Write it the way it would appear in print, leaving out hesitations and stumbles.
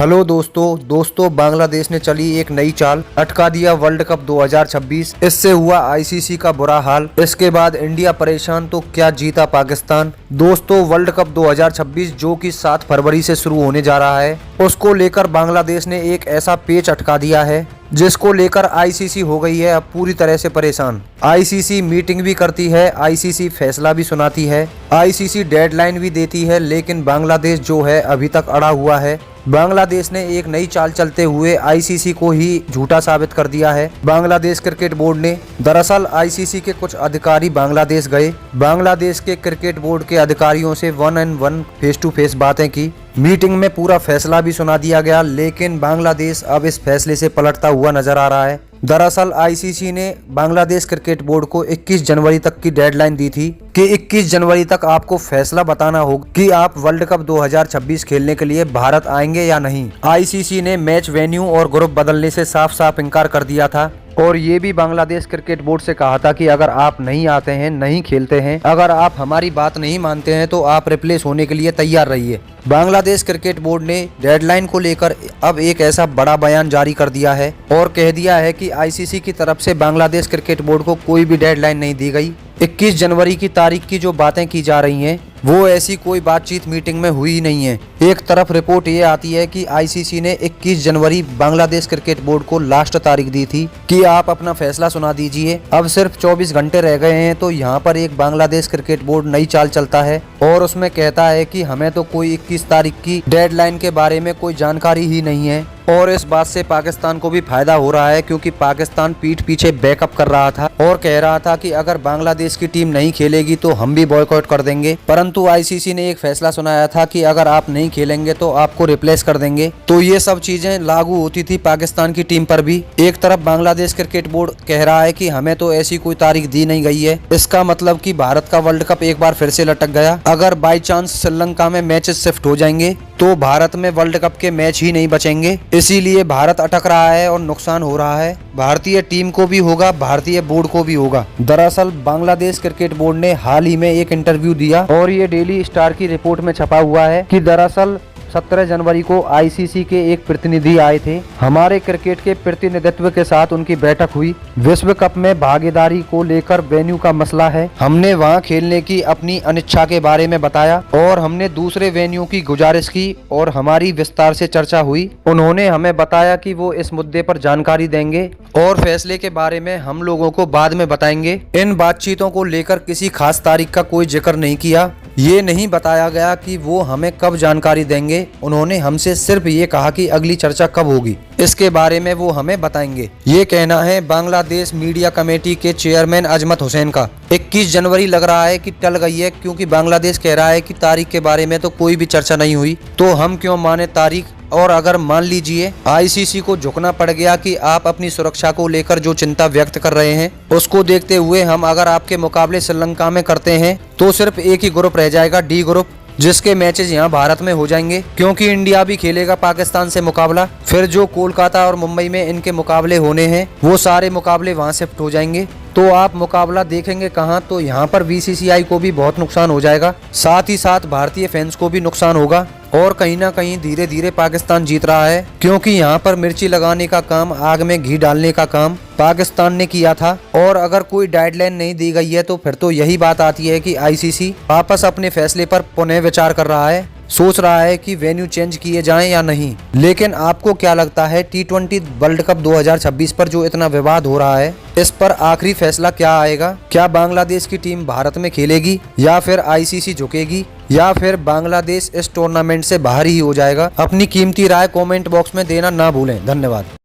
Hello दोस्तों बांग्लादेश ने चली एक नई चाल, अटका दिया वर्ल्ड कप 2026। इससे हुआ आईसीसी का बुरा हाल। इसके बाद इंडिया परेशान तो क्या जीता पाकिस्तान। दोस्तों वर्ल्ड कप 2026 जो कि 7 फरवरी से शुरू होने जा रहा है, उसको लेकर बांग्लादेश ने एक ऐसा पेच अटका दिया है जिसको लेकर आईसीसी हो गई है अब पूरी तरह से परेशान। आईसीसी मीटिंग भी करती है, आईसीसी फैसला भी सुनाती है, आईसीसी डेडलाइन भी देती है, लेकिन बांग्लादेश जो है अभी तक अड़ा हुआ है। बांग्लादेश ने एक नई चाल चलते हुए आईसीसी को ही झूठा साबित कर दिया है। बांग्लादेश क्रिकेट बोर्ड ने दरअसल आईसीसी के कुछ अधिकारी बांग्लादेश गए, बांग्लादेश के क्रिकेट बोर्ड के अधिकारियों से 1-on-1 फेस टू फेस बातें की। मीटिंग में पूरा फैसला भी सुना दिया गया, लेकिन बांग्लादेश अब इस फैसले से पलटता हुआ नजर आ रहा है। दरअसल आईसीसी ने बांग्लादेश क्रिकेट बोर्ड को 21 जनवरी तक की डेडलाइन दी थी कि 21 जनवरी तक आपको फैसला बताना होगा कि आप वर्ल्ड कप 2026 खेलने के लिए भारत आएंगे या नहीं। आईसीसी ने मैच वेन्यू और ग्रुप बदलने से साफ साफ इनकार कर दिया था और ये भी बांग्लादेश क्रिकेट बोर्ड से कहा था कि अगर आप नहीं आते हैं, नहीं खेलते हैं, अगर आप हमारी बात नहीं मानते हैं तो आप रिप्लेस होने के लिए तैयार रहिए। बांग्लादेश क्रिकेट बोर्ड ने डेडलाइन को लेकर अब एक ऐसा बड़ा बयान जारी कर दिया है और कह दिया है कि आईसीसी की तरफ से बांग्लादेश क्रिकेट बोर्ड को कोई भी डेडलाइन नहीं दी गई। 21 जनवरी की तारीख की जो बातें की जा रही हैं वो ऐसी कोई बातचीत मीटिंग में हुई ही नहीं है। एक तरफ रिपोर्ट ये आती है कि आईसीसी ने 21 जनवरी बांग्लादेश क्रिकेट बोर्ड को लास्ट तारीख दी थी कि आप अपना फैसला सुना दीजिए। अब सिर्फ 24 घंटे रह गए हैं तो यहाँ पर एक बांग्लादेश क्रिकेट बोर्ड नई चाल चलता है और उसमें कहता है कि हमें तो कोई 21 तारीख की डेडलाइन के बारे में कोई जानकारी ही नहीं है। और इस बात से पाकिस्तान को भी फायदा हो रहा है क्योंकि पाकिस्तान पीठ पीछे बैकअप कर रहा था और कह रहा था कि अगर बांग्लादेश की टीम नहीं खेलेगी तो हम भी बॉयकॉट कर देंगे। परंतु आईसीसी ने एक फैसला सुनाया था कि अगर आप नहीं खेलेंगे तो आपको रिप्लेस कर देंगे। तो ये सब चीजें लागू होती थी पाकिस्तान की टीम पर भी। एक तरफ बांग्लादेश क्रिकेट बोर्ड कह रहा है कि हमें तो ऐसी कोई तारीख दी नहीं गई है। इसका मतलब कि भारत का वर्ल्ड कप एक बार फिर से लटक गया। अगर बाई चांस श्रीलंका में मैचेस शिफ्ट हो जाएंगे तो भारत में वर्ल्ड कप के मैच ही नहीं बचेंगे। इसीलिए भारत अटक रहा है और नुकसान हो रहा है। भारतीय टीम को भी होगा, भारतीय बोर्ड को भी होगा। दरअसल बांग्लादेश क्रिकेट बोर्ड ने हाल ही में एक इंटरव्यू दिया और ये डेली स्टार की रिपोर्ट में छपा हुआ है कि दरअसल 17 जनवरी को आईसीसी के एक प्रतिनिधि आए थे। हमारे क्रिकेट के प्रतिनिधित्व के साथ उनकी बैठक हुई। विश्व कप में भागीदारी को लेकर वेन्यू का मसला है। हमने वहां खेलने की अपनी अनिच्छा के बारे में बताया और हमने दूसरे वेन्यू की गुजारिश की और हमारी विस्तार से चर्चा हुई। उन्होंने हमें बताया कि वो इस मुद्दे पर जानकारी देंगे और फैसले के बारे में हम लोगों को बाद में बताएंगे। इन बातचीतों को लेकर किसी खास तारीख का कोई जिक्र नहीं किया। ये नहीं बताया गया कि वो हमें कब जानकारी देंगे। उन्होंने हमसे सिर्फ ये कहा कि अगली चर्चा कब होगी, इसके बारे में वो हमें बताएंगे। ये कहना है बांग्लादेश मीडिया कमेटी के चेयरमैन अजमत हुसैन का। 21 जनवरी लग रहा है कि टल गई है क्योंकि बांग्लादेश कह रहा है कि तारीख के बारे में तो कोई भी चर्चा नहीं हुई, तो हम क्यों माने तारीख। और अगर मान लीजिए आईसीसी को झुकना पड़ गया कि आप अपनी सुरक्षा को लेकर जो चिंता व्यक्त कर रहे हैं उसको देखते हुए हम अगर आपके मुकाबले श्रीलंका में करते हैं तो सिर्फ एक ही ग्रुप रह जाएगा, डी ग्रुप, जिसके मैचेस यहाँ भारत में हो जाएंगे क्योंकि इंडिया भी खेलेगा पाकिस्तान से मुकाबला। फिर जो कोलकाता और मुंबई में इनके मुकाबले होने हैं वो सारे मुकाबले वहां शिफ्ट हो जाएंगे। तो आप मुकाबला देखेंगे कहाँ, तो यहाँ पर बीसीसीआई को भी बहुत नुकसान हो जाएगा, साथ ही साथ भारतीय फैंस को भी नुकसान होगा और कहीं ना कहीं धीरे धीरे पाकिस्तान जीत रहा है क्योंकि यहाँ पर मिर्ची लगाने का काम, आग में घी डालने का काम पाकिस्तान ने किया था। और अगर कोई डेडलाइन नहीं दी गई है तो फिर तो यही बात आती है कि आईसीसी वापस अपने फैसले पर पुनः विचार कर रहा है, सोच रहा है कि वेन्यू चेंज किए जाएं या नहीं। लेकिन आपको क्या लगता है T20 वर्ल्ड कप 2026 पर जो इतना विवाद हो रहा है, इस पर आखिरी फैसला क्या आएगा? क्या बांग्लादेश की टीम भारत में खेलेगी या फिर आईसीसी झुकेगी या फिर बांग्लादेश इस टूर्नामेंट से बाहर ही हो जाएगा? अपनी कीमती राय कमेंट बॉक्स में देना ना भूलें। धन्यवाद।